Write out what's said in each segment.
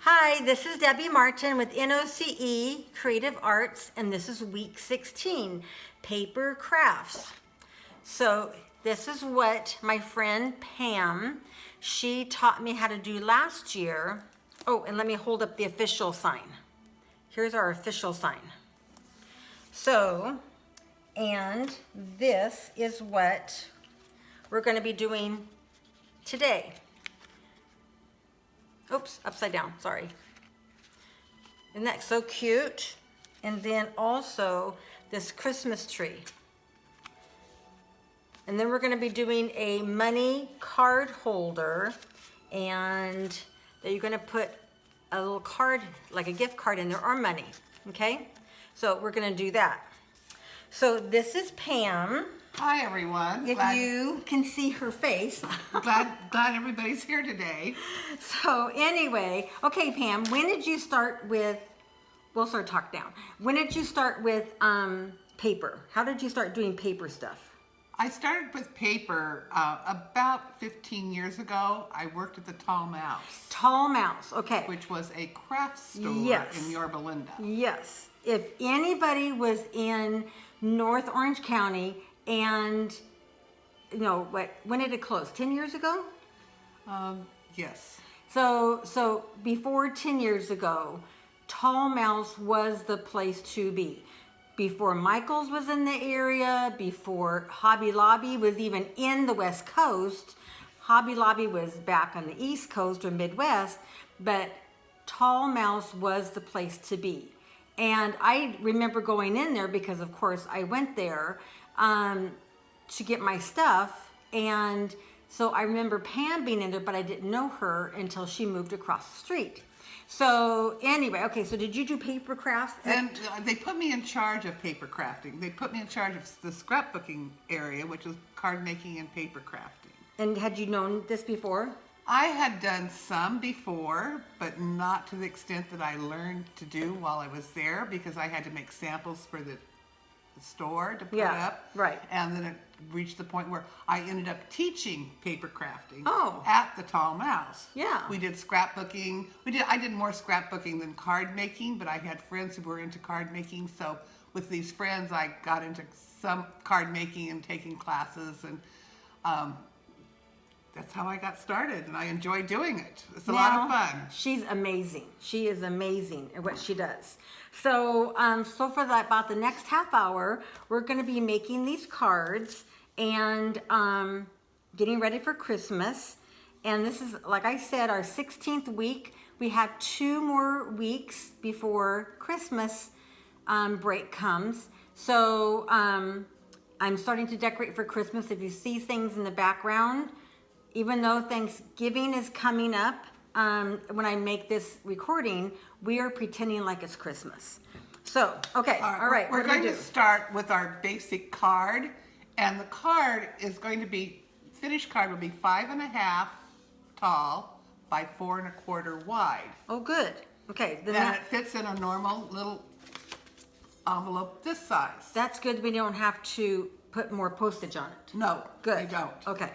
Hi, this is Debbie Martin with NOCE Creative Arts, and this is week 16, paper crafts. So this is what my friend Pam, she taught me how to do last year. Oh, and let me hold up the official sign. Here's our official sign. So, and this is what we're going to be doing today. Oops, upside down, sorry. Isn't that so cute? And then also this Christmas tree. And then we're gonna be doing a money card holder, and that you're gonna put a little card, like a gift card in there, or money, okay? So we're gonna do that. So this is Pam. Hi everyone. If you can see her face. glad everybody's here today. So anyway, okay Pam, when did you start with, we'll sort of talk down. When did you start with paper? How did you start doing paper stuff? I started with paper about 15 years ago. I worked at the Tall Mouse. Tall Mouse, okay. Which was a craft store Yes. in Yorba Linda. Yes. If anybody was in North Orange County and, you know, when did it close? 10 years ago? Yes. So before 10 years ago, Tall Mouse was the place to be. Before Michael's was in the area, before Hobby Lobby was even in the West Coast. Hobby Lobby was back on the East Coast or Midwest, but Tall Mouse was the place to be. And I remember going in there because, of course, I went there to get my stuff. And so I remember Pam being in there, but I didn't know her until she moved across the street. So anyway, okay, so did you do paper crafts? And they put me in charge of paper crafting. They put me in charge of the scrapbooking area, which was card making and paper crafting. And had you known this before? I had done some before, but not to the extent that I learned to do while I was there, because I had to make samples for the store to put up. Right. And then it reached the point where I ended up teaching paper crafting at the Tall Mouse. Yeah. We did scrapbooking. I did more scrapbooking than card making, but I had friends who were into card making. So with these friends, I got into some card making and taking classes, and that's how I got started, and I enjoy doing it. It's a lot of fun. She's amazing. She is amazing at what she does. So, so for about the next half hour, we're going to be making these cards and getting ready for Christmas. And this is, like I said, our 16th week. We have 2 more weeks before Christmas break comes. So I'm starting to decorate for Christmas. If you see things in the background, even though Thanksgiving is coming up, when I make this recording, we are pretending like it's Christmas. So, okay, all right. We're going to start with our basic card, and the card is going to be, finished card will be 5.5 tall by 4 1/4 wide. Oh, good. Okay. Then it fits in a normal little envelope this size. That's good. We don't have to put more postage on it. No, good. You don't. Okay.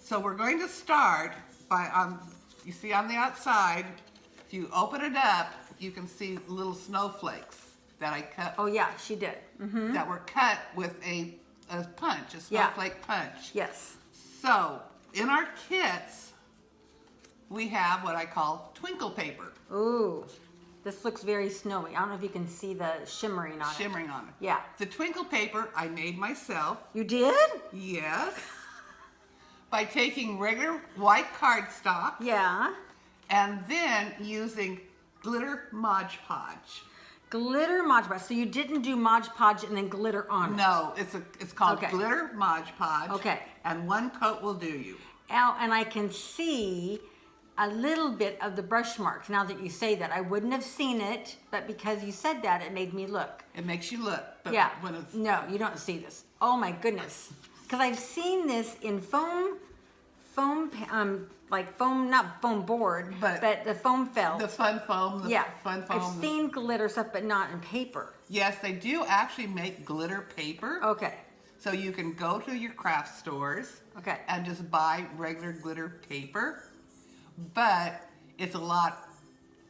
So we're going to start by, you see on the outside, if you open it up, you can see little snowflakes that I cut. Oh yeah, she did. Mm-hmm. That were cut with a punch, a snowflake punch. Yes. So in our kits, we have what I call twinkle paper. Ooh, this looks very snowy. I don't know if you can see the shimmering on it. Shimmering on it. Yeah. The twinkle paper I made myself. You did? Yes. By taking regular white cardstock. Yeah. And then using glitter Mod Podge. Glitter Mod Podge. So you didn't do Mod Podge and then glitter on it? No, it's called glitter Mod Podge. Okay. And 1 coat will do you. And I can see a little bit of the brush marks now that you say that. I wouldn't have seen it, but because you said that, it made me look. It makes you look. But yeah. When it's... No, you don't see this. Oh my goodness. Because I've seen this in foam, like foam, not foam board, but the foam felt. The fun foam. Fun foam. I've seen glitter stuff, but not in paper. Yes, they do actually make glitter paper. Okay. So you can go to your craft stores. Okay. And just buy regular glitter paper, but it's a lot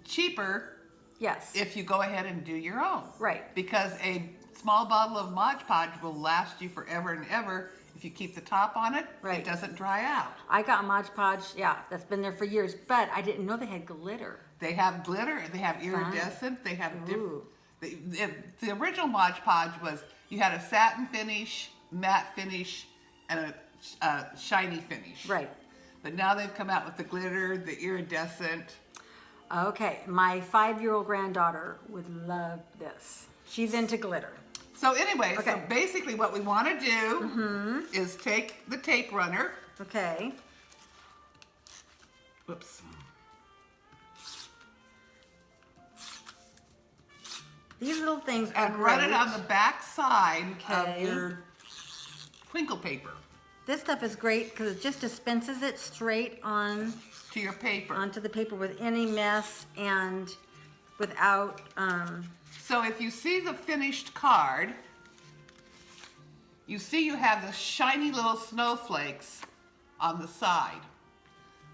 cheaper Yes. if you go ahead and do your own. Right. Because a small bottle of Mod Podge will last you forever and ever. If you keep the top on it, Right. it doesn't dry out. I got Mod Podge, yeah, that's been there for years, but I didn't know they had glitter. They have glitter, they have iridescent, they have Ooh. the original Mod Podge was, you had a satin finish, matte finish, and a shiny finish. Right. But now they've come out with the glitter, the iridescent. Okay, my 5-year-old granddaughter would love this. She's into glitter. So anyway, Okay. so basically what we want to do is take the tape runner. Okay. Whoops. These little things are And run it great. on the back side Okay. of your twinkle paper This stuff is great because it just dispenses it straight on to your paper. onto the paper with any mess and without, So if you see the finished card, you see you have the shiny little snowflakes on the side.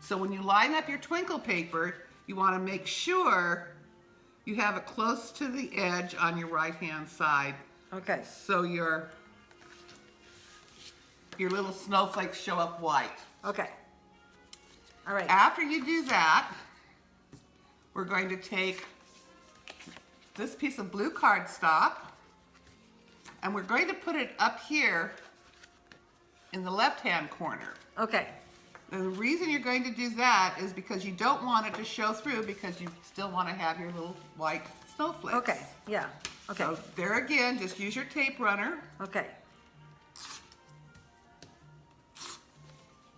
So when you line up your twinkle paper, you want to make sure you have it close to the edge on your right-hand side. okay. So your little snowflakes show up white. Okay. All right. After you do that, we're going to take this piece of blue cardstock and we're going to put it up here in the left-hand corner. Okay. And the reason you're going to do that is because you don't want it to show through because you still want to have your little white snowflakes. Okay. Yeah. Okay. So there again, just use your tape runner. Okay.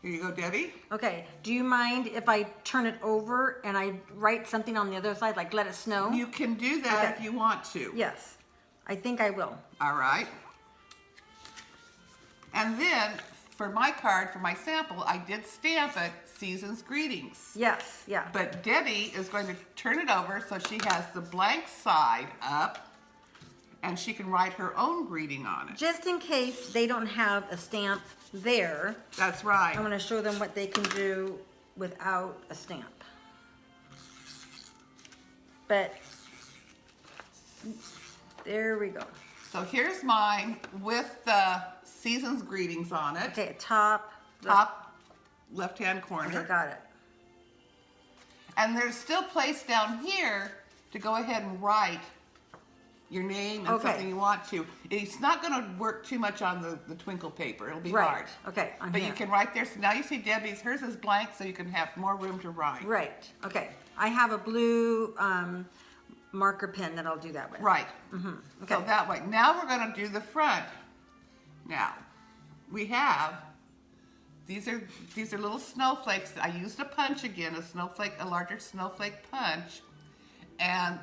Here you go, Debbie. Okay. Do you mind if I turn it over and I write something on the other side, like let it snow? You can do that Okay. if you want to. Yes. I think I will. All right. And then for my card, for my sample, I did stamp it Season's Greetings. Yes. Yeah. But Debbie is going to turn it over so she has the blank side up and she can write her own greeting on it. Just in case they don't have a stamp there, That's right. I want to show them what they can do without a stamp. But there we go. So here's mine with the Season's Greetings on it. Okay, top. Top left-hand Okay, corner. got it. And there's still place down here to go ahead and write your name and Okay. something you want to. It's not going to work too much on the twinkle paper. It'll be Right. hard. Okay, on But here. you can write there. So now you see Debbie's. Hers is blank, so you can have more room to write. Right. Okay. I have a blue marker pen that I'll do that with. Right. Okay. So that way. Now we're going to do the front. Now we have these are little snowflakes. I used a punch again, a larger snowflake punch, and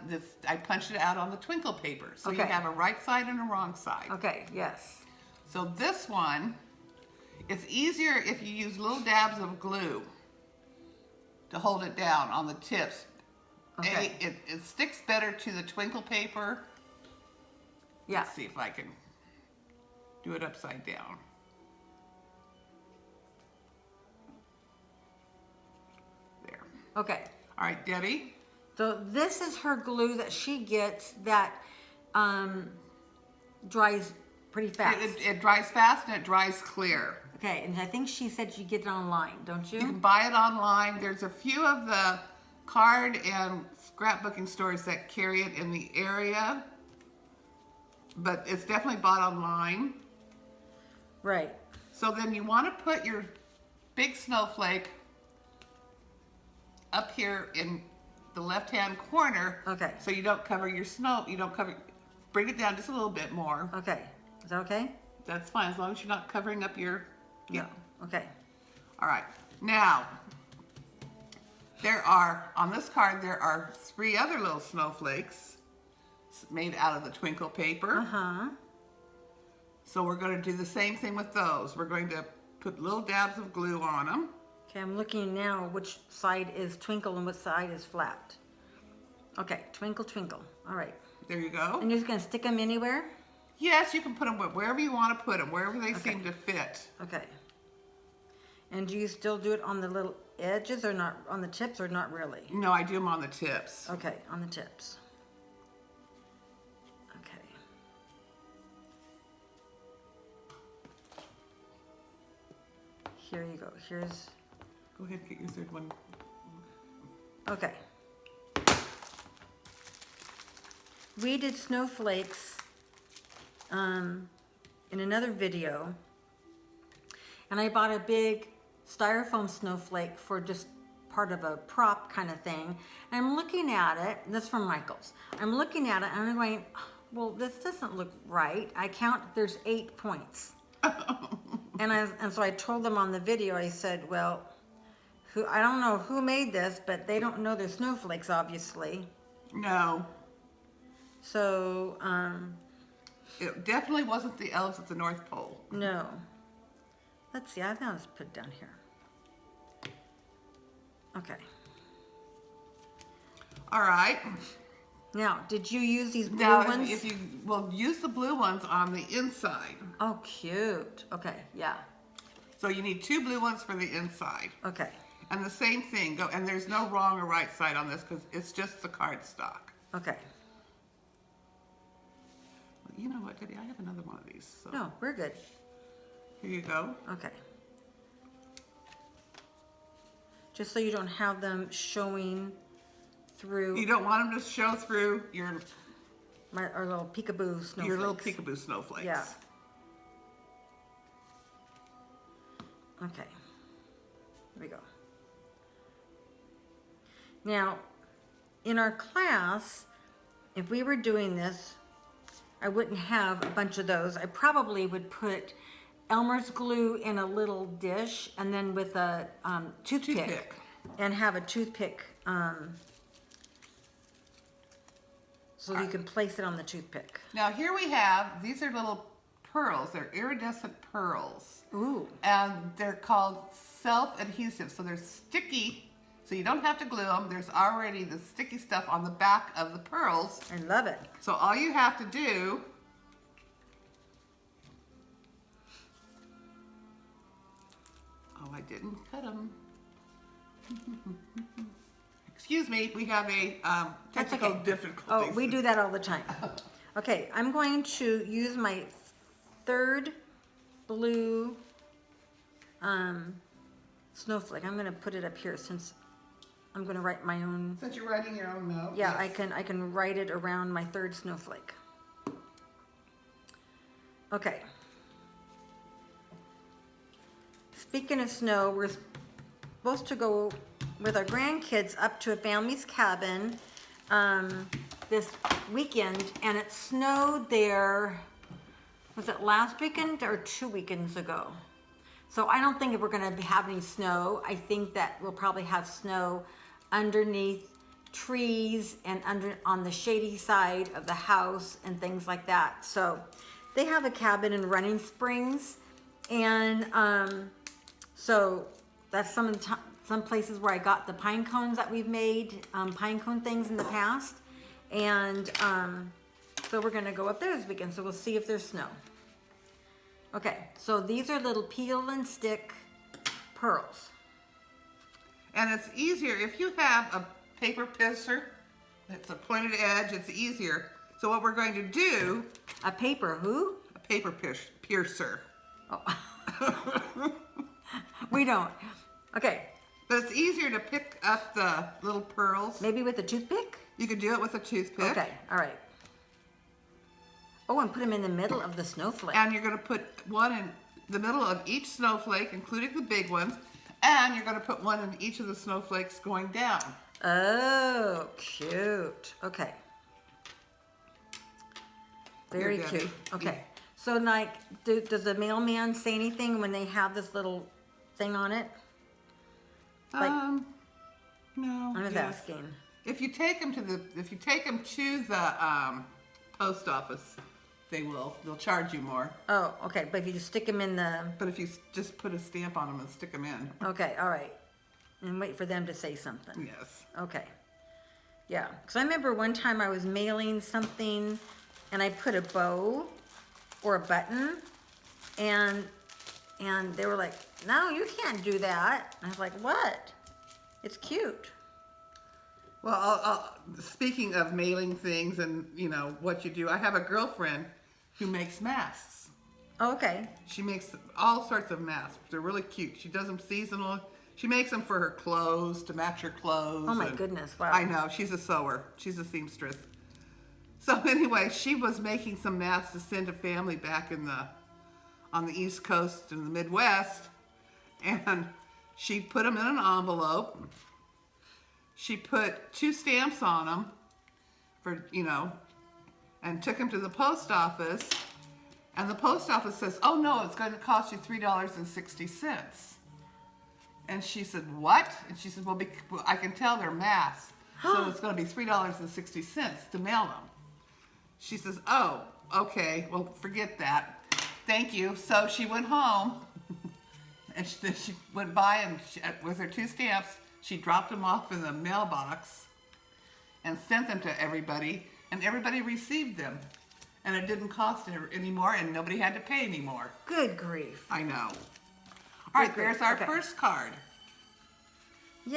I punched it out on the twinkle paper. So you Okay. have a right side and a wrong side. Okay. Yes. So this one, it's easier if you use little dabs of glue to hold it down on the tips. Okay. It sticks better to the twinkle paper. Yeah. Let's see if I can do it upside down. There. Okay. All right, Debbie. So this is her glue that she gets that dries pretty fast. It dries fast and it dries clear. Okay, and I think she said you get it online, don't you? You can buy it online. There's a few of the card and scrapbooking stores that carry it in the area, but it's definitely bought online. Right. So then you want to put your big snowflake up here in the left-hand corner. Okay. So you don't cover your snow. Bring it down just a little bit more. Okay. Is that okay? That's fine as long as you're not covering up your. Yeah. No. Okay. All right. Now, on this card, there are 3 other little snowflakes made out of the twinkle paper. Uh-huh. So we're going to do the same thing with those. We're going to put little dabs of glue on them. Okay, I'm looking now which side is twinkle and which side is flat. Okay, twinkle, twinkle. All right. There you go. And you're just going to stick them anywhere? Yes, you can put them wherever you want to put them, wherever they Okay. seem to fit. Okay. And do you still do it on the little edges or not on the tips or not really? No, I do them on the tips. Okay, on the tips. Okay. Here you go. Here's, Go ahead and get your third one. okay. We did snowflakes in another video, and I bought a big styrofoam snowflake for just part of a prop kind of thing. And I'm looking at it, this is from Michael's. I'm looking at it and I'm going, well, this doesn't look right. I count, there's 8 points. And so I told them on the video, I said, well, I don't know who made this, but they don't know they're snowflakes, obviously. No. So, It definitely wasn't the elves at the North Pole. no. Let's see, I think I'll just put it down here. Okay. All right. Now, did you use these blue Now, ones? if you will use the blue ones on the inside. Oh, cute. Okay, yeah. So you need 2 blue ones for the inside. Okay, And the same thing, go, and there's no wrong or right side on this because it's just the cardstock. okay. You know what, Debbie? I have another one of these. So No, we're good. here you go. Okay. Just so you don't have them showing through You don't want them to show through your our little peekaboo snowflakes. little peekaboo snowflakes. Yeah. Okay. Here we go. Now, in our class, if we were doing this, I wouldn't have a bunch of those. I probably would put Elmer's glue in a little dish and then with a toothpick, and have a toothpick so you can place it on the toothpick. Now here we have, these are little pearls. They're iridescent pearls. Ooh. And they're called self-adhesive. So they're sticky, so you don't have to glue them. There's already the sticky stuff on the back of the pearls. I love it. So all you have to do oh, I didn't cut them. Excuse me, we have a That's technical okay. difficulties. Oh, we do that all the time. Okay, I'm going to use my third blue snowflake. I'm going to put it up here since I'm going to write my own. Since you're writing your own note. Yeah, yes. I can write it around my third snowflake. Okay. Speaking of snow, we're supposed to go with our grandkids up to a family's cabin this weekend, and it snowed there, was it last weekend or 2 weekends ago? So I don't think we're going to have any snow. I think that we'll probably have snow underneath trees and on the shady side of the house and things like that. So they have a cabin in Running Springs, and so that's some places where I got the pine cones that we've made, pine cone things in the past. And so we're gonna go up there this weekend, so we'll see if there's snow. Okay, so these are little peel and stick pearls. And it's easier if you have a paper piercer. It's a pointed edge. It's easier. So what we're going to do? A paper who? A paper piercer. Oh. We don't. Okay. But it's easier to pick up the little pearls. Maybe with a toothpick? You could do it with a toothpick. Okay, all right. Oh, and put them in the middle of the snowflake. And you're going to put one in the middle of each snowflake, including the big ones. And you're going to put one in each of the snowflakes going down. Oh, cute. Okay. Very Here, Debbie. cute. Okay. So, like, does the mailman say anything when they have this little thing on it? Like, No. I was yes. asking. If you take them to the post office, they'll charge you more. Oh, okay. But if you just stick them in the... But if you just put a stamp on them and stick them in. Okay, all right. And wait for them to say something. Yes. Okay. Yeah. Because I remember one time I was mailing something and I put a bow or a button and they were like, no, you can't do that. And I was like, what? It's cute. Well, speaking of mailing things and, you know, what you do, I have a girlfriend who makes masks. Oh, okay. She makes all sorts of masks. They're really cute. She does them seasonal. She makes them for her clothes, to match her clothes. Oh my goodness, wow. I know, she's a sewer. She's a seamstress. So anyway, she was making some masks to send to family back on the East Coast in the Midwest. And she put them in an envelope. She put 2 stamps on them for, you know, and took them to the post office. And the post office says, oh no, it's going to cost you $3.60. And she said, what? And she said, well, I can tell they're masks. So it's going to be $3.60 to mail them. She says, oh, okay, well, forget that. Thank you. So she went home and she went by and with her 2 stamps, she dropped them off in the mailbox and sent them to everybody, and everybody received them. And it didn't cost anymore, and nobody had to pay anymore. Good grief. I know. All right, Good there's grief. our Okay. first card. Yay!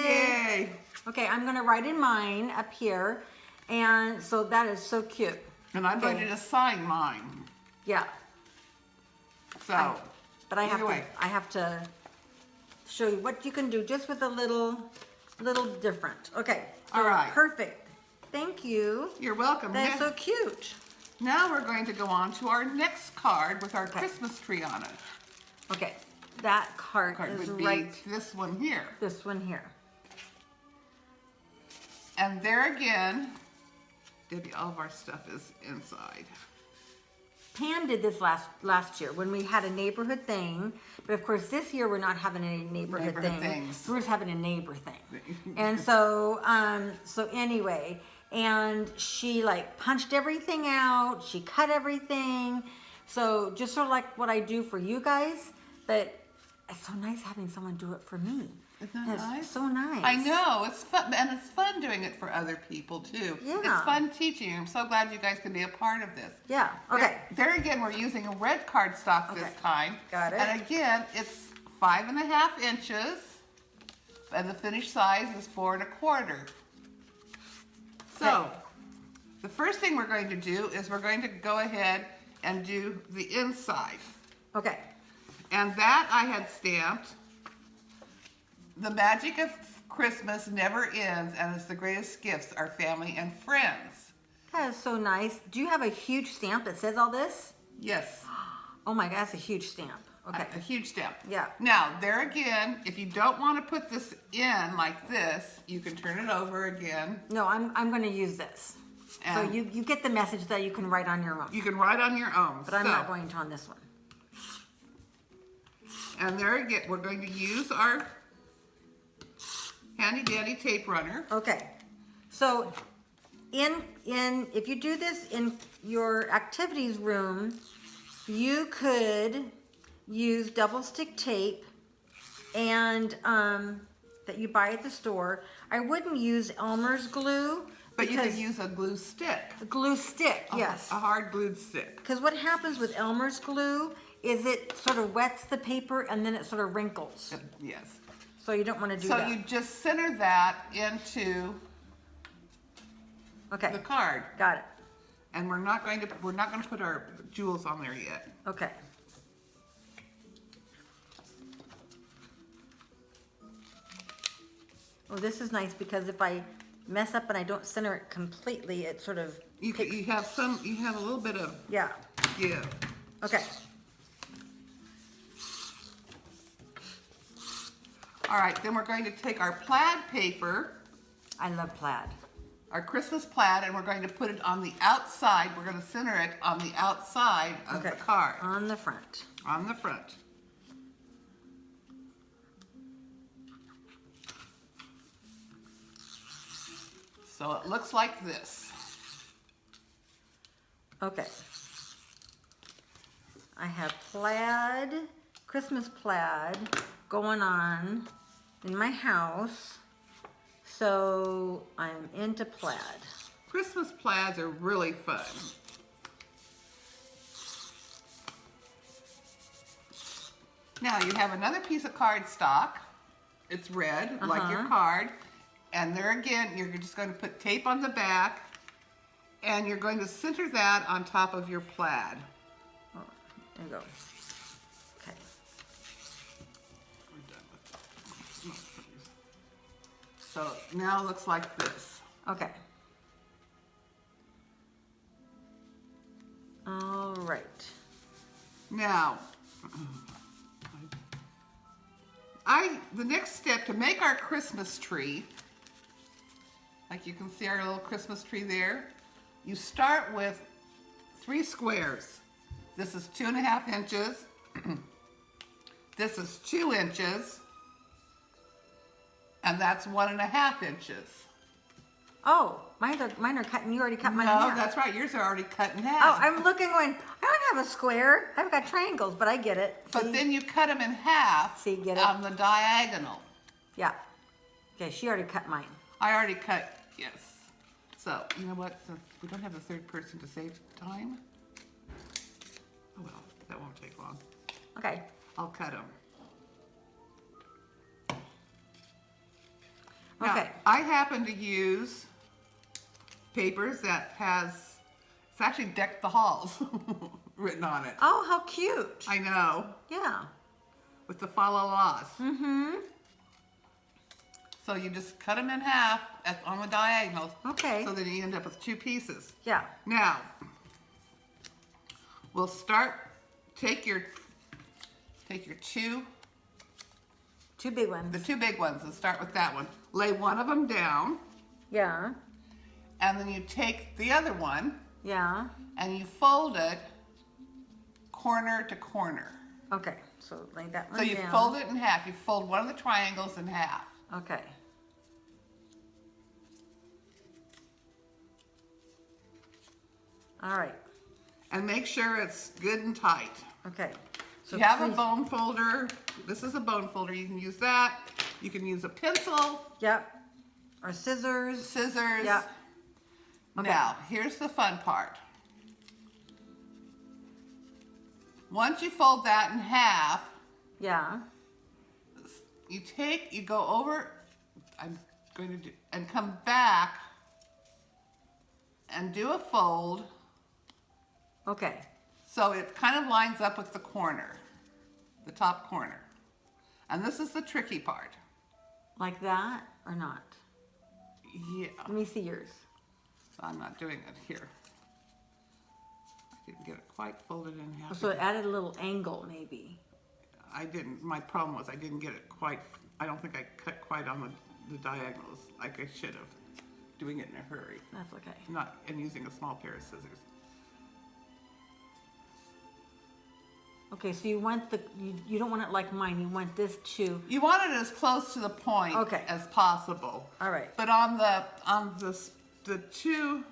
Yay! Okay, I'm gonna write in mine up here, and so that is so cute. And I'm going Okay. to just sign mine. Yeah, So, but I either way. have to show you what you can do just with a little different. Okay, so All right. perfect. Thank you. You're welcome. That's so cute. Now we're going to go on to our next card with our Christmas tree on it. Okay, that card Card is would be right. this one here. This one here. And there again, Debbie, all of our stuff is inside. Pam did this last year when we had a neighborhood thing, but of course this year we're not having a neighborhood Neighborhood thing. things. We're just having a neighbor thing. And so, so anyway, and she like punched everything out. She cut everything. So just sort of like what I do for you guys, but it's so nice having someone do it for me. Isn't that It's nice? so nice. I know, it's fun, and it's fun doing it for other people too. Yeah. It's fun teaching. I'm so glad you guys can be a part of this. Yeah. Okay. There again, we're using a red cardstock this Okay. time. Got it. And again, it's 5.5 inches, and the finished size is 4 1/4. So, Okay. the first thing we're going to do is we're going to go ahead and do the inside. Okay. And that I had stamped, the magic of Christmas never ends, and it's the greatest gifts are family and friends. That is so nice. Do you have a huge stamp that says all this? Yes, Oh my God, that's a huge stamp. Okay. a huge stamp. Yeah. Now, there again, if you don't want to put this in like this, you can turn it over again. No, I'm going to use this. So And- you get the message that you can write on your own. You can write on your own. But I'm not going to on this one. And there again, we're going to use our handy dandy tape runner. Okay. So if you do this in your activities room, you could use double stick tape and that you buy at the store. I wouldn't use Elmer's glue. But you because can use a glue stick. a glue stick, yes. A hard glued stick. Because what happens with Elmer's glue is it sort of wets the paper and then it sort of wrinkles. Yes. So you don't want to do So that. you just center that into Okay, the card. got it. And we're not going to put our jewels on there yet. Okay. Oh, this is nice because if I mess up and I don't center it completely, it sort of You have a little bit of yeah. give. Okay. All right, then we're going to take our plaid paper, I love plaid. our Christmas plaid, and we're going to put it on the outside. We're going to center it on the outside of the card, On the front. on the front. So it looks like this. Okay. I have plaid, Christmas plaid going on in my house. So I'm into plaid. Christmas plaids are really fun. Now you have another piece of cardstock. it's red, like your card. And there again, you're just going to put tape on the back, and you're going to center that on top of your plaid. Oh, there you go. Okay. We're done with that. So now it looks like this. Okay. All right. Now, the next step to make our Christmas tree, like you can see our little Christmas tree there, you start with 3 squares. This is 2.5 inches. This is 2 inches. And that's 1.5 inches. Oh, mine are cut, and you already cut mine in No, half. that's right. Yours are already cut in half. Oh, I'm looking going, I don't have a square. I've got triangles, but I get it. But See? then you cut them in half See, get it? on the diagonal. Yeah. Okay, she already cut mine. I already cut, yes. So, you know what? Since we don't have a third person to save time. Oh well, that won't take long. Okay. I'll cut them. Okay. I happen to use papers that has, it's actually Deck the Halls written on it. Oh, how cute. I know, Yeah. with the fa la las. Mm-hmm. So you just cut them in half on the diagonals. Okay. So then you end up with 2 pieces. Yeah. Now, we'll start, take your 2, Two big ones. the 2 big ones, and start with that one. Lay one of them down, Yeah. and then you take the other one, Yeah. and you fold it corner to corner. Okay. So lay that one So you down. fold it in half. You fold one of the triangles in half. Okay. All right. And make sure it's good and tight. Okay. So You have a please- bone folder. This is a bone folder. You can use that. You can use a pencil, Yep. Or scissors. scissors. Yep. Okay. Now, here's the fun part. Once you fold that in half, Yeah. you go over, I'm going to do, and come back and do a fold Okay. so it kind of lines up with the corner, the top corner. And this is the tricky part. Like that or not? Yeah, Let me see yours. I'm not doing it here. I didn't get it quite folded in half. So it added a little angle maybe. I didn't, my problem was I didn't get it quite, I don't think I cut quite on the diagonals like I should have, doing it in a hurry, That's okay. and using a small pair of scissors. Okay, so you want you don't want it like mine. You want this to. You want it as close to the point Okay. as possible. All right. But on the 2,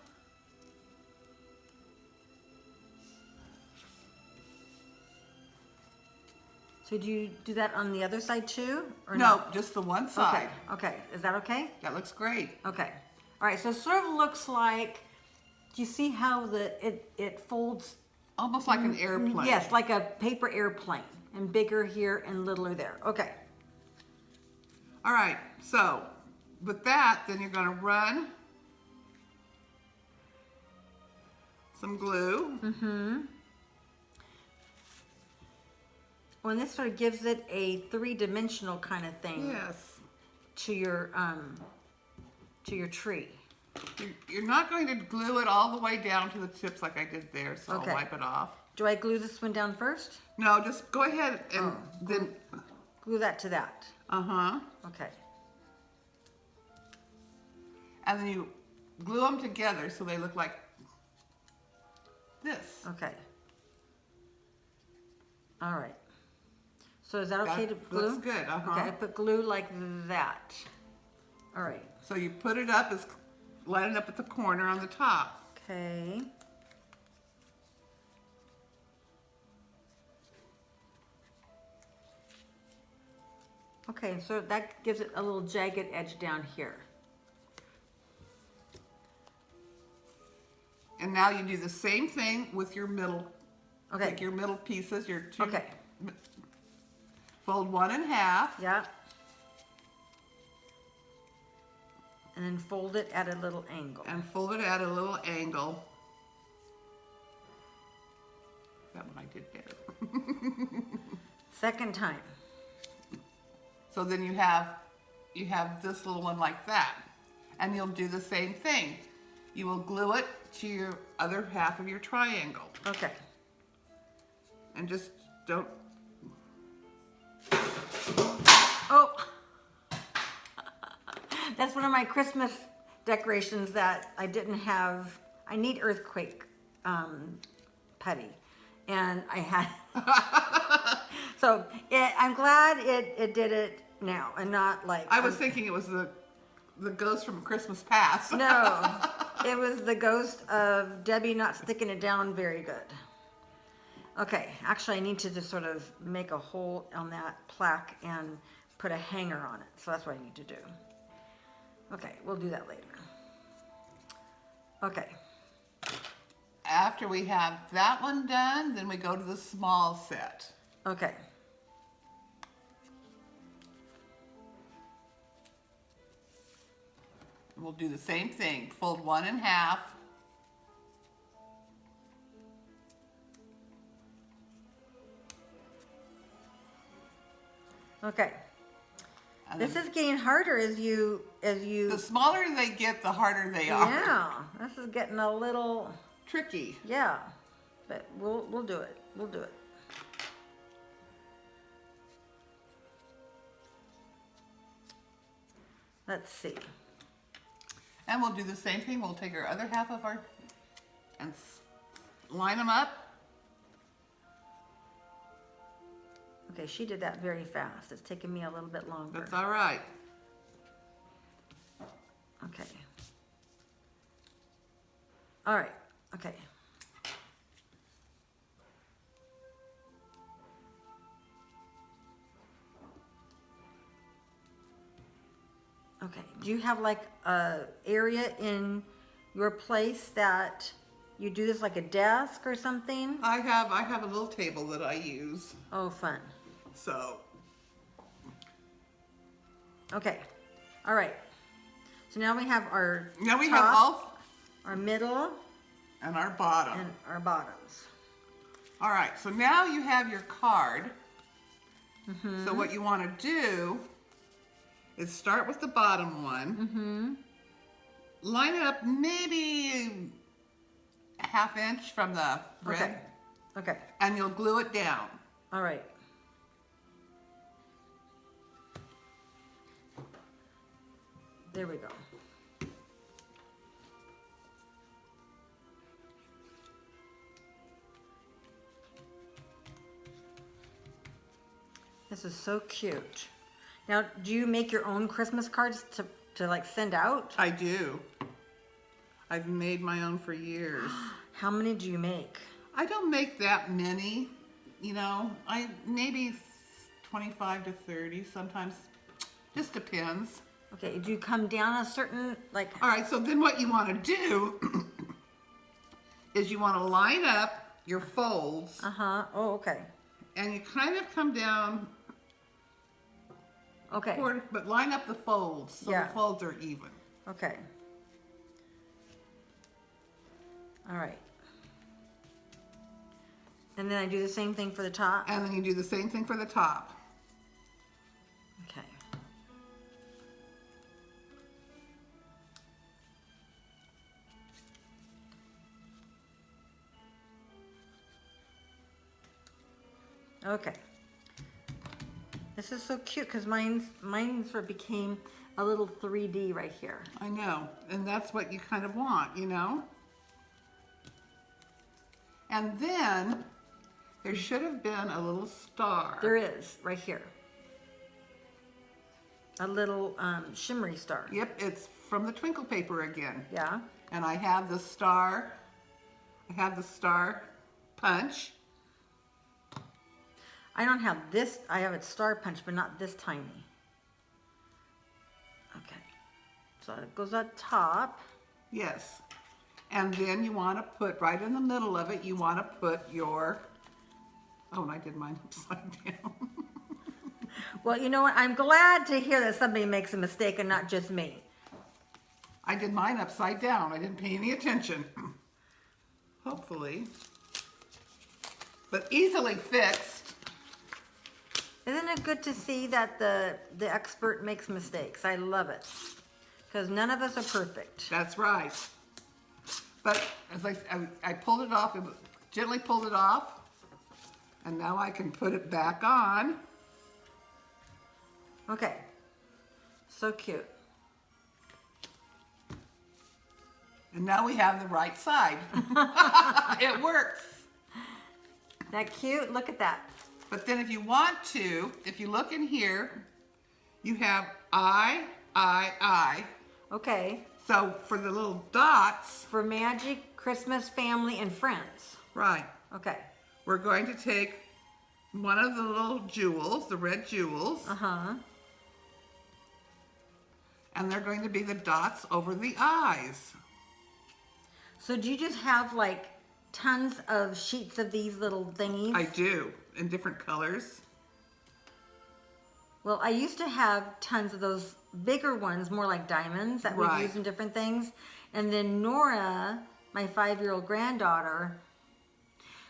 So do you do that on the other side too, or no, not? just the one Okay. side. Okay. Is that okay? That looks great. Okay. All right. So it sort of looks like. Do you see how it folds? Almost like an airplane. Yes, like a paper airplane, and bigger here and littler there. Okay. All right, so with that, then you're going to run some glue. Well, this sort of gives it a 3-dimensional kind of thing Yes. to your tree. You're not going to glue it all the way down to the tips like I did there, so Okay. I'll wipe it off. Do I glue this one down first? No, just go ahead and then, Glue that to that. uh-huh. Okay. And then you glue them together so they look like this. Okay. All right. So is that okay to That glue? looks good, uh-huh. Okay, I put glue like that. All right. So you put it up, line it up at the corner on the top. Okay. Okay, so that gives it a little jagged edge down here. And now you do the same thing with your middle. Okay. Take your middle pieces, your 2. Okay. Fold one in half. Yeah. And then fold it at a little angle. And fold it at a little angle. That one I did better. Second time. So then you have this little one like that. And you'll do the same thing. You will glue it to your other half of your triangle. Okay. And just don't. Oh! That's one of my Christmas decorations that I didn't have. I need earthquake putty. And I had. So I'm glad it did it now and not like. I was thinking it was the ghost from Christmas Past. No, it was the ghost of Debbie not sticking it down very good. Okay, actually I need to just sort of make a hole on that plaque and put a hanger on it. So that's what I need to do. Okay, we'll do that later. Okay. After we have that one done, then we go to the small set. Okay. We'll do the same thing. Fold one in half. Okay. And This then is getting harder as you. the smaller they get, the harder they are. Yeah, this is getting a little. Tricky. Yeah, but we'll do it. We'll do it. Let's see. And we'll do the same thing. We'll take our other half of our and line them up. Okay, she did that very fast. It's taking me a little bit longer. That's all right. Okay. All right. Okay. Okay. Do you have like a area in your place that you do this like a desk or something? I have a little table that I use. Oh, fun. So Okay. All right. So now we have our now we top, have all our middle, and our bottom. and our bottoms. All right, so now you have your card. So what you want to do is start with the bottom one. Line it up maybe a ½ inch from the rib, Okay. Okay. and you'll glue it down. All right. There we go. This is so cute. Now, do you make your own Christmas cards to like send out? I do. I've made my own for years. How many do you make? I don't make that many, you know. I maybe 25 to 30 sometimes. Just depends. Okay, do you come down a certain, like, All right, so then what you want to do is you want to line up your folds, oh, okay. and you kind of come down, Okay, but line up the folds so Yeah. the folds are even. okay. All right. And then I do the same thing for the top? And then you do the same thing for the top. Okay. Okay. This is so cute because mine sort of became a little 3D right here. I know, and that's what you kind of want, you know? And then there should have been a little star. There is, right here. A little shimmery star. Yep, it's from the twinkle paper again. Yeah. And I have the star. I have the star punch. I don't have this, I have a star punch, but not this tiny. Okay. So it goes on top. Yes. And then you want to put, right in the middle of it, you want to put your, oh, and I did mine upside down. Well, you know what? I'm glad to hear that somebody makes a mistake and not just me. I did mine upside down. I didn't pay any attention. Hopefully. But easily fixed. Isn't it good to see that the expert makes mistakes? I love it. Because none of us are perfect. That's right. But as I pulled it off, gently pulled it off. And now I can put it back on. Okay. So cute. And now we have the right side. It works. That cute? Look at that. But then if you want to, if you look in here, you have I. Okay. So for the little dots, For magic, Christmas, family, and friends. right, Okay. we're going to take one of the little jewels, the red jewels, Uh-huh. and they're going to be the dots over the eyes. So do you just have like tons of sheets of these little thingies? I do, in different colors. Well, I used to have tons of those bigger ones, more like diamonds that we Right. use in different things. And then Nora, my 5-year-old granddaughter,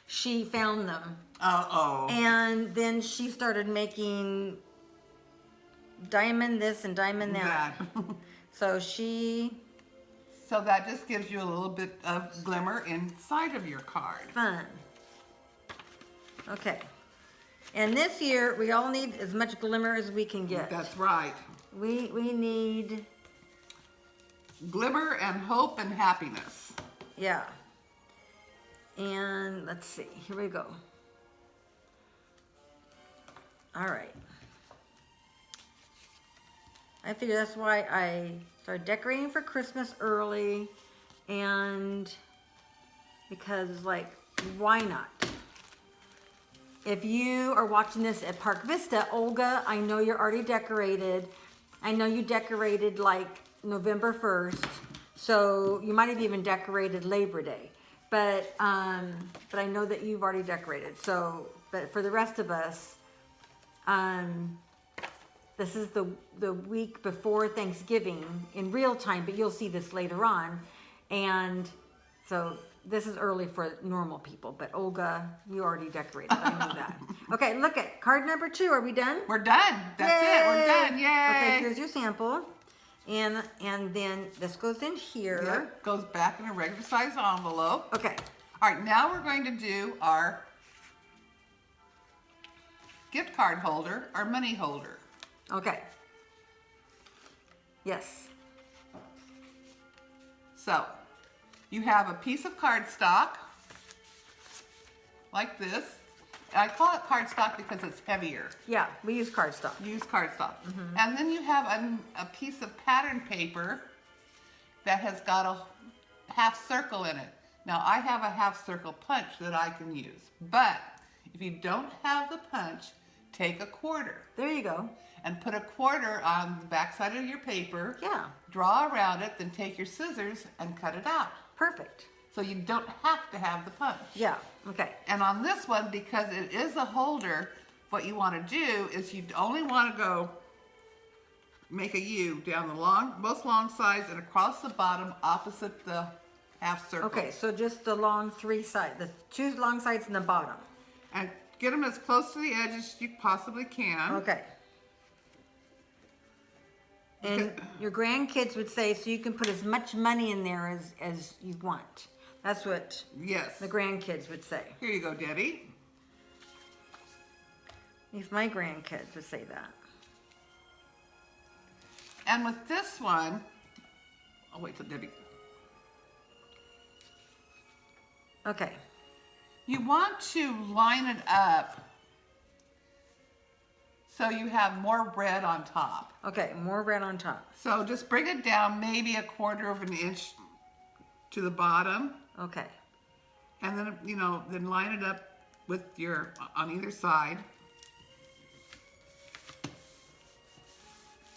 she found them. Uh-oh. And then she started making diamond this and diamond that. So she, So that just gives you a little bit of glimmer inside of your card. fun. Okay. And this year, we all need as much glimmer as we can get. That's right. We need, Glimmer and hope and happiness. yeah. And let's see, here we go. All right. I figure that's why I started decorating for Christmas early, and because like, why not? If you are watching this at Park Vista, Olga, I know you're already decorated. I know you decorated like November 1st, so you might have even decorated Labor Day. But I know that you've already decorated. So, but for the rest of us, this is the week before Thanksgiving in real time, but you'll see this later on. And so this is early for normal people, but Olga, you already decorated. I know that. Okay, look at card number 2. Are we done? We're done. That's it. We're done. Yay. Okay, here's your sample. And then this goes in here. Yep, goes back in a regular size envelope. Okay. All right, now we're going to do our gift card holder, our money holder. Okay. Yes. So, you have a piece of cardstock, like this. I call it cardstock because it's heavier. Yeah, we use cardstock. Use cardstock. And then you have a piece of pattern paper that has got a half circle in it. Now, I have a half circle punch that I can use. But if you don't have the punch, take a quarter There you go. and put a quarter on the back side of your paper. Yeah. Draw around it, then take your scissors and cut it out. Perfect. So you don't have to have the punch. Yeah. Okay. And on this one, because it is a holder, what you want to do is you only want to go make a U down the both long sides and across the bottom opposite the half circle. Okay, so just the long 3 sides, the 2 long sides and the bottom. And get them as close to the edge as you possibly can. Okay. And your grandkids would say, so you can put as much money in there as you want. That's what Yes. the grandkids would say. Here you go, Debbie. At least my grandkids would say that. And with this one, I'll wait till Debbie. Okay. You want to line it up so you have more red on top. Okay, more red on top. So just bring it down maybe a quarter of an inch to the bottom, Okay. and then, then line it up with on either side.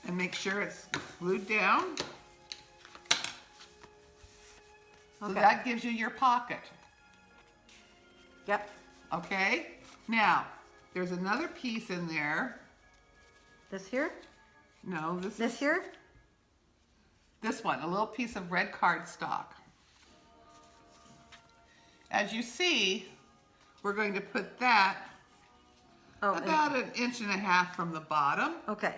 And make sure it's glued down. So Okay. that gives you your pocket. Yep. Okay? Now, there's another piece in there. This here? No, This here? this one, a little piece of red cardstock. As you see, we're going to put that about 1.5 inches from the bottom. Okay.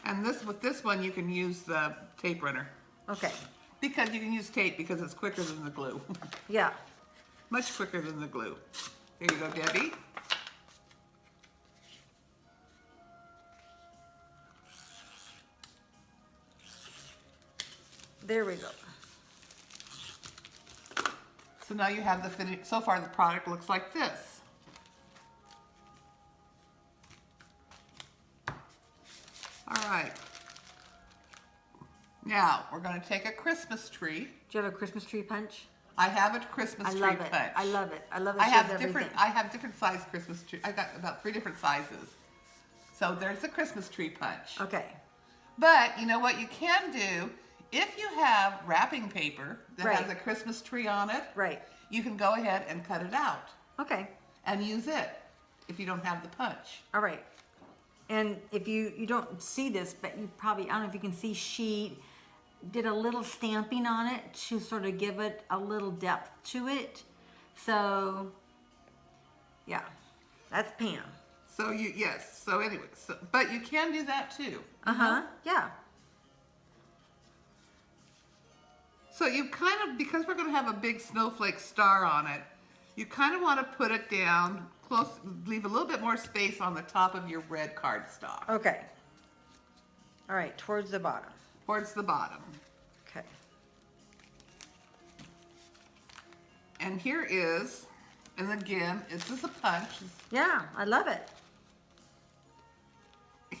And with this one, you can use the tape runner. Okay. Because you can use tape because it's quicker than the glue. Yeah. Much quicker than the glue. There you go, Debbie. There we go. So now you have the finished, so far the product looks like this. All right. Now, we're going to take a Christmas tree. Do you have a Christmas tree punch? I have a Christmas tree punch. I love it. I love it. I have different size Christmas tree. I've got about 3 different sizes. So there's the Christmas tree punch. Okay. But you know what you can do? If you have wrapping paper that Right. has a Christmas tree on it, Right. you can go ahead and cut it out Okay. and use it if you don't have the punch. All right. And if you don't see this, but you probably, I don't know if you can see, she did a little stamping on it to sort of give it a little depth to it. So, yeah, that's Pam. So yes. So anyway, but you can do that too. Yeah. So you kind of, because we're going to have a big snowflake star on it, you kind of want to put it down close, leave a little bit more space on the top of your red cardstock. Okay. All right, towards the bottom. Towards the bottom. Okay. And here is, and again, this is a punch. Yeah, I love it.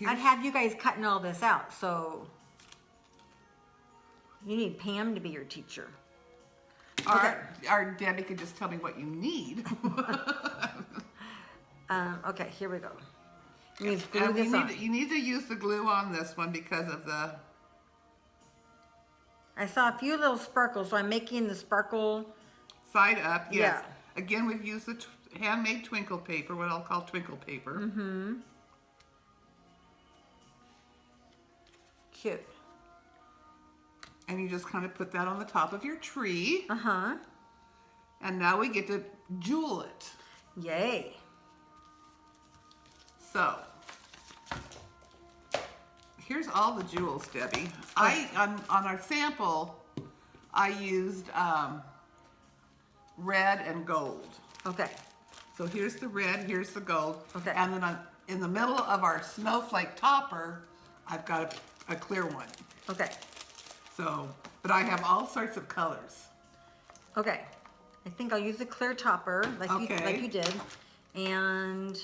I'd have you guys cutting all this out, so you need Pam to be your teacher. Our Debbie could just tell me what you need. Okay, here we go. You need to glue And this on. you need to use the glue on this one because of the... I saw a few little sparkles, so I'm making the sparkle. Side up, yes. Yeah. Again, we've used the handmade twinkle paper, what I'll call twinkle paper. Mm-hmm. Cute. And you just kind of put that on the top of your tree. Uh-huh. And now we get to jewel it. Yay. So, here's all the jewels, Debbie. On our sample, I used red and gold. Okay. So here's the red, here's the gold. Okay. And then in the middle of our snowflake topper, I've got a clear one. Okay. So, but I have all sorts of colors. Okay. I think I'll use the clear topper like you did. And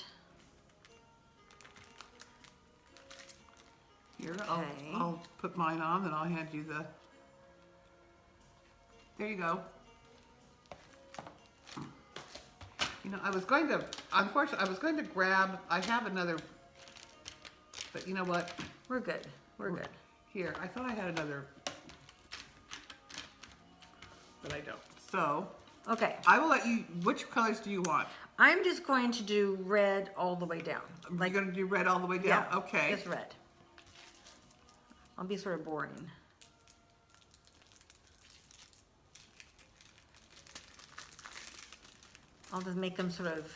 Here, Okay. I'll put mine on, then I'll hand you the... There you go. You know, I was going to, unfortunately, I was going to grab, I have another, but you know what? we're good. We're good. Here, I thought I had another, but I don't. So, Okay. I will let you, which colors do you want? I'm just going to do red all the way down. You're going to do red all the way down? Yeah, Okay. just red. I'll be sort of boring. I'll just make them sort of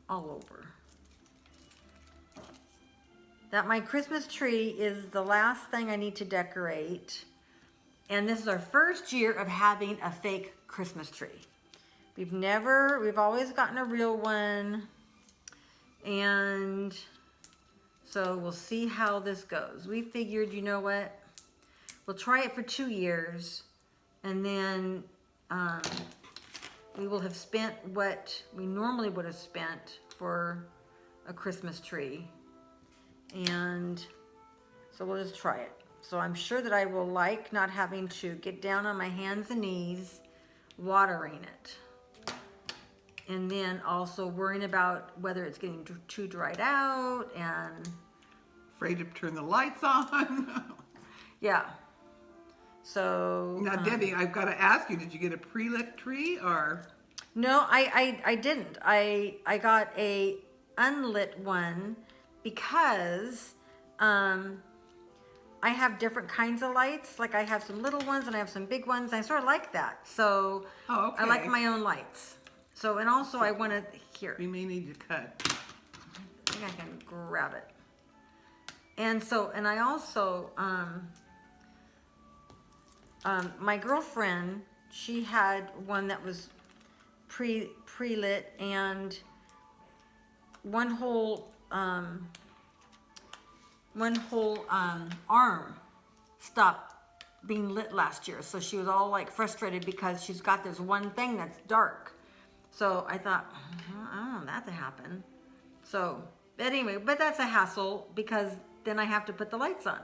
all over. That my Christmas tree is the last thing I need to decorate. And this is our first year of having a fake Christmas tree. We've always gotten a real one. And so we'll see how this goes. We figured, you know what? We'll try it for 2 years. And then we will have spent what we normally would have spent for a Christmas tree. And so we'll just try it. So I'm sure that I will like not having to get down on my hands and knees watering it. And then also worrying about whether it's getting too dried out and... Afraid to turn the lights on. Yeah. So... Now, Debbie, I've got to ask you, did you get a pre-lit tree or? No, I didn't. I got a unlit one because I have different kinds of lights. Like I have some little ones and I have some big ones. I sort of like that. So Oh, okay. I like my own lights. So, and also I want to, here, We may need to cut. I think I can grab it. And so, and I also, my girlfriend, she had one that was pre-lit and one whole arm stopped being lit last year. So she was all like frustrated because she's got this one thing that's dark. So I thought, I don't want that to happen. So, but anyway, but that's a hassle because then I have to put the lights on.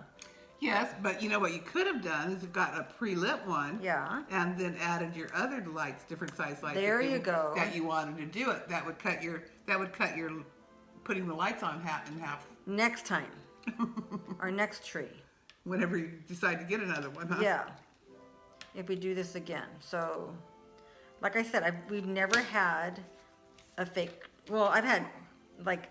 Yes, but you know what you could have done is you've got a pre-lit one. Yeah. And then added your other lights, different size lights. There you go. That you wanted to do it. That would cut your putting the lights on in half. Next time. Our next tree. Whenever you decide to get another one, huh? Yeah. If we do this again. So, like I said, we've never had a fake, well, I've had like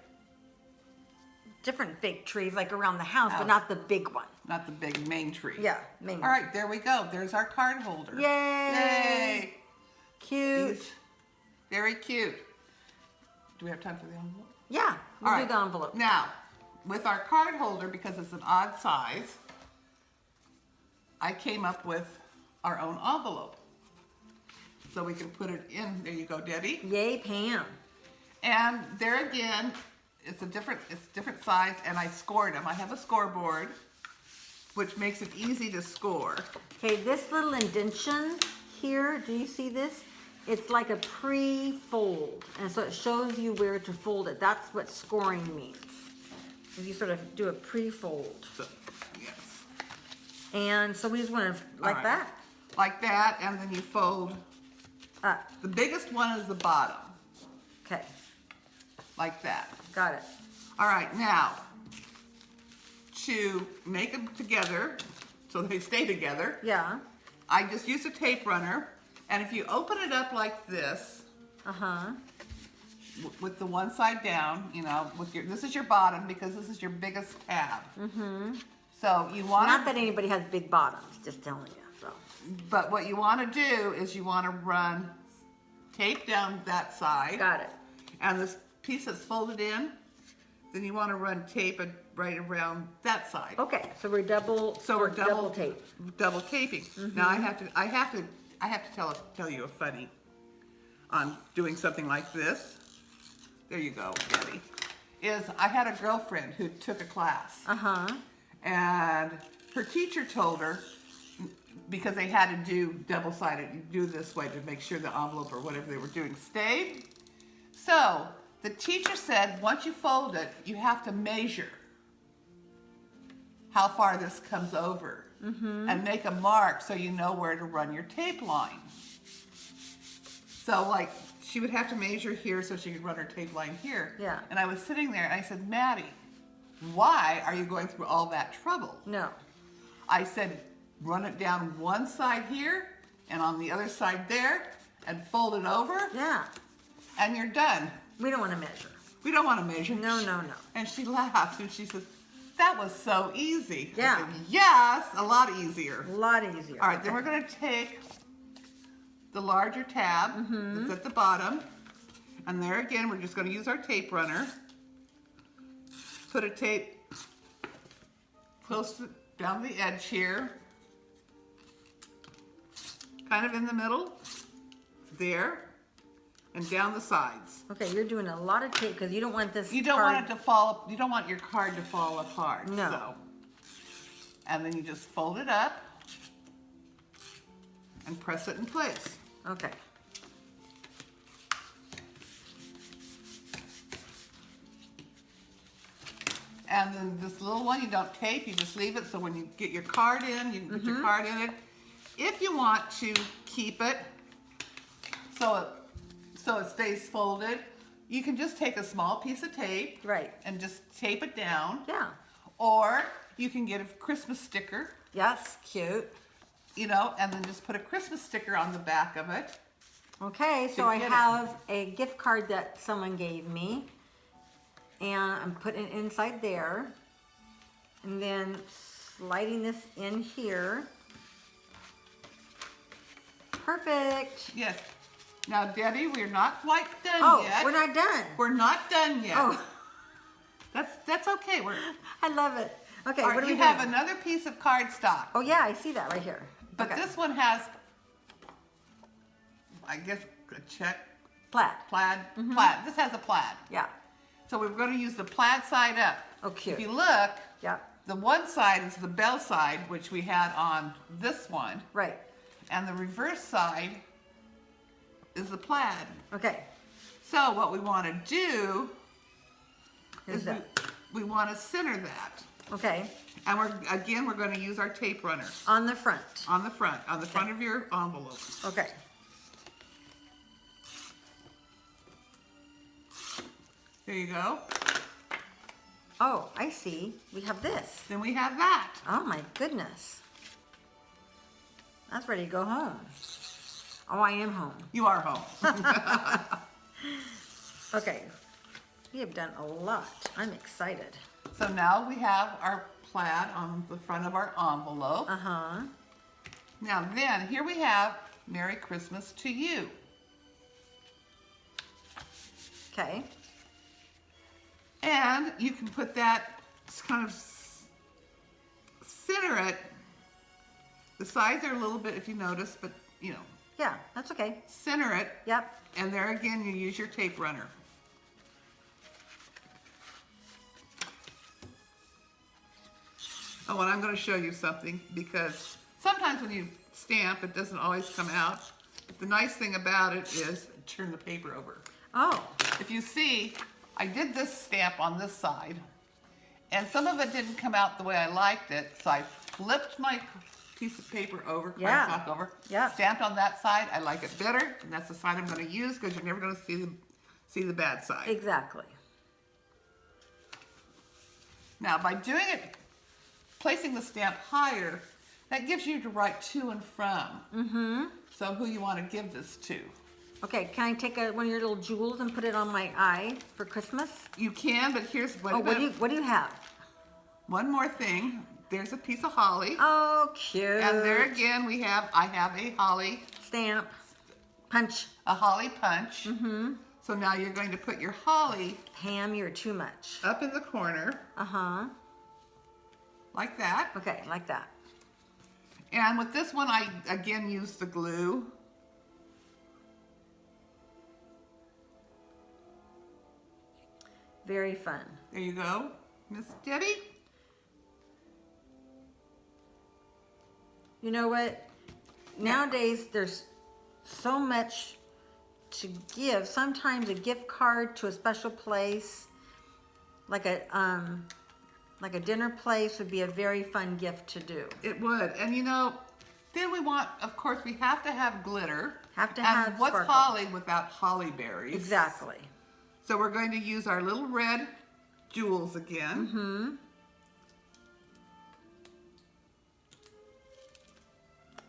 different fake trees like around the house, but not the big one. Not the big main tree. Yeah, main All right, there we go. There's our card holder. Yay! Yay! Cute. He's very cute. Do we have time for the envelope? Yeah, we'll All do right. the envelope. Now, with our card holder, because it's an odd size, I came up with our own envelope. So we can put it in. There you go, Debbie. Yay, Pam. And there again, it's different size, and I scored them. I have a scoreboard, which makes it easy to score. Okay, this little indentation here, do you see this? It's like a pre-fold, and so it shows you where to fold it. That's what scoring means. If you sort of do a pre-fold. So, yes. And so we just want to, like All right. that. Like that, and then you fold. Up. The biggest one is the bottom, Okay, like that. got it. All right, now, to make them together, so they stay together, Yeah. I just use a tape runner, and if you open it up like this, Uh-huh. with the one side down, you know, this is your bottom because this is your biggest tab. Mm-hmm. So you want Not that anybody has big bottoms, just telling you, so. but what you want to do is you want to run tape down that side, Got it. and this piece that's folded in, then you want to run tape right around that side. Okay, so we're double, So we're double tape. double taping. Now I have to tell you a funny on doing something like this. There you go, Debbie. Is I had a girlfriend who took a class, Uh-huh. and her teacher told her, because they had to do double-sided, you do this way to make sure the envelope or whatever they were doing stayed. So the teacher said, once you fold it, you have to measure how far this comes over and make a mark so you know where to run your tape line. So like she would have to measure here so she could run her tape line here. Yeah. And I was sitting there and I said, Maddie, why are you going through all that trouble? No. I said, run it down one side here and on the other side there and fold it over Yeah. and you're done. We don't want to measure. We don't want to measure. No, no, no. And she laughed and she said, that was so easy. I Yeah. said, yes, a lot easier. A lot easier. All right, then we're going to take the larger tab that's at the bottom, and there again, we're just going to use our tape runner. Put a tape close to, down the edge here, kind of in the middle, there, and down the sides. Okay, you're doing a lot of tape because you don't want this You don't card. want it to fall. You don't want your card to fall apart. No. So. And then you just fold it up and press it in place. Okay. And then this little one, you don't tape, you just leave it. So when you get your card in, you can put your card in it. If you want to keep it so it stays folded, you can just take a small piece of tape Right. and just tape it down. Yeah. Or you can get a Christmas sticker, Yes, cute. you know, and then just put a Christmas sticker on the back of it. Okay, so I get it. have a gift card that someone gave me. And I'm putting it inside there. And then sliding this in here. Perfect. Yes. Now, Debbie, we're not quite done Oh, yet. we're not done. We're not done yet. Oh, That's okay. I love it. Okay, All right, what do we you have doing? anotad piece of cardstock. Oh yeah, I see that right here. But Okay. this one has, I guess, a check, Plaid. plaid. This has a plaid. Yeah. So we're going to use the plaid side up. Oh, cute. If you look, Yeah. the one side is the bell side, which we had on this one, Right. and the reverse side is the plaid. Okay. So what we want to do Here's is that. we want to center that. Okay. And we're going to use our tape runner On the front. on the front of your envelope. Okay. There you go. Oh, I see. We have this. Then we have that. Oh my goodness. That's ready to go home. Oh, I am home. You are home. Okay. We have done a lot. I'm excited. So now we have our plaid on the front of our envelope. Uh-huh. Now then, here we have Merry Christmas to you. Okay. And you can put that, kind of center it. The sides are a little bit, if you notice, but you know, Yeah, that's okay. center it. Yep. And there again, you use your tape runner. Oh, and I'm going to show you something because sometimes when you stamp, it doesn't always come out. But the nice thing about it is turn the paper over. Oh. If you see, I did this stamp on this side, and some of it didn't come out the way I liked it, so I flipped my piece of paper over, Yeah. cardstock over, Yeah. stamped on that side. I like it better, and that's the side I'm going to use because you're never going to see the bad side. Exactly. Now, by doing it, placing the stamp higher, that gives you to write to and from. Mm-hmm. So who you want to give this to. Okay, can I take one of your little jewels and put it on my eye for Christmas? You can, but here's Oh, what do you have? one more thing. There's a piece of holly. Oh, cute. And there again, I have a holly, Stamp. Punch. a holly punch. Mm-hmm. So now you're going to put your holly Pam, you're too much. up in the corner, Uh-huh. like that. Okay, like that. And with this one, I again used the glue. Very fun. There you go, Miss Debbie. You know what? Nowadays, there's so much to give. Sometimes a gift card to a special place, like a dinner place, would be a very fun gift to do. It would. And you know, then we want, of course, we have to have glitter. Have to and have what's sparkle. holly without holly berries? Exactly. So we're going to use our little red jewels again. Mm-hmm.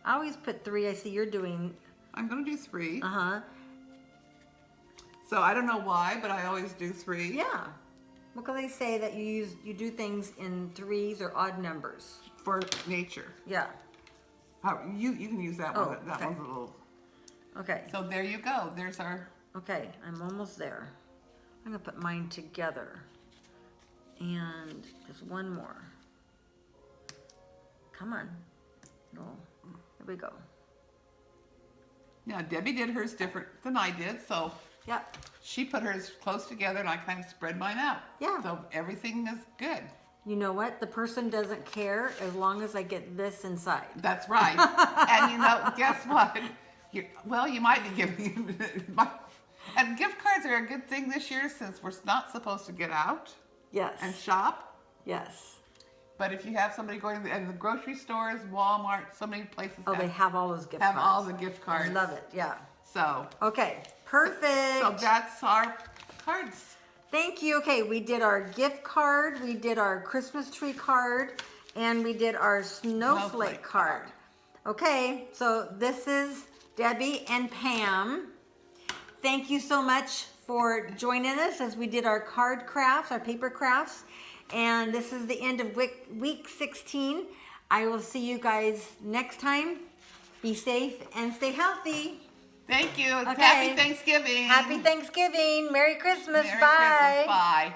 I always put 3. I see you're doing. I'm going to do 3. Uh-huh. So I don't know why, but I always do 3. Yeah. Because they say that you do things in 3s or odd numbers. For nature. Yeah. You can use that Oh, one. That okay. one's a little. Okay. So there you go. There's our. Okay, I'm almost there. I'm gonna put mine together. And just one more. Come on. No. Here we go. Now Debbie did hers different than I did, so Yep. she put hers close together, and I kind of spread mine out. Yeah. So everything is good. You know what? The person doesn't care as long as I get this inside. That's right. And you know, guess what? You might be giving. And gift cards are a good thing this year since we're not supposed to get out Yes. and shop. Yes. But if you have somebody going in the grocery stores, Walmart, so many places Oh, they have all those gift have cards. all the gift cards. I love it. Yeah. So, Okay. Perfect. so that's our cards. Thank you. Okay, we did our gift card, we did our Christmas tree card, and we did our snowflake card. Okay, so this is Debbie and Pam. Thank you so much for joining us as we did our card crafts, our paper crafts. And this is the end of week 16. I will see you guys next time. Be safe and stay healthy. Thank you. Okay. Happy Thanksgiving. Happy Thanksgiving. Merry Christmas. Merry Bye. Christmas. Bye.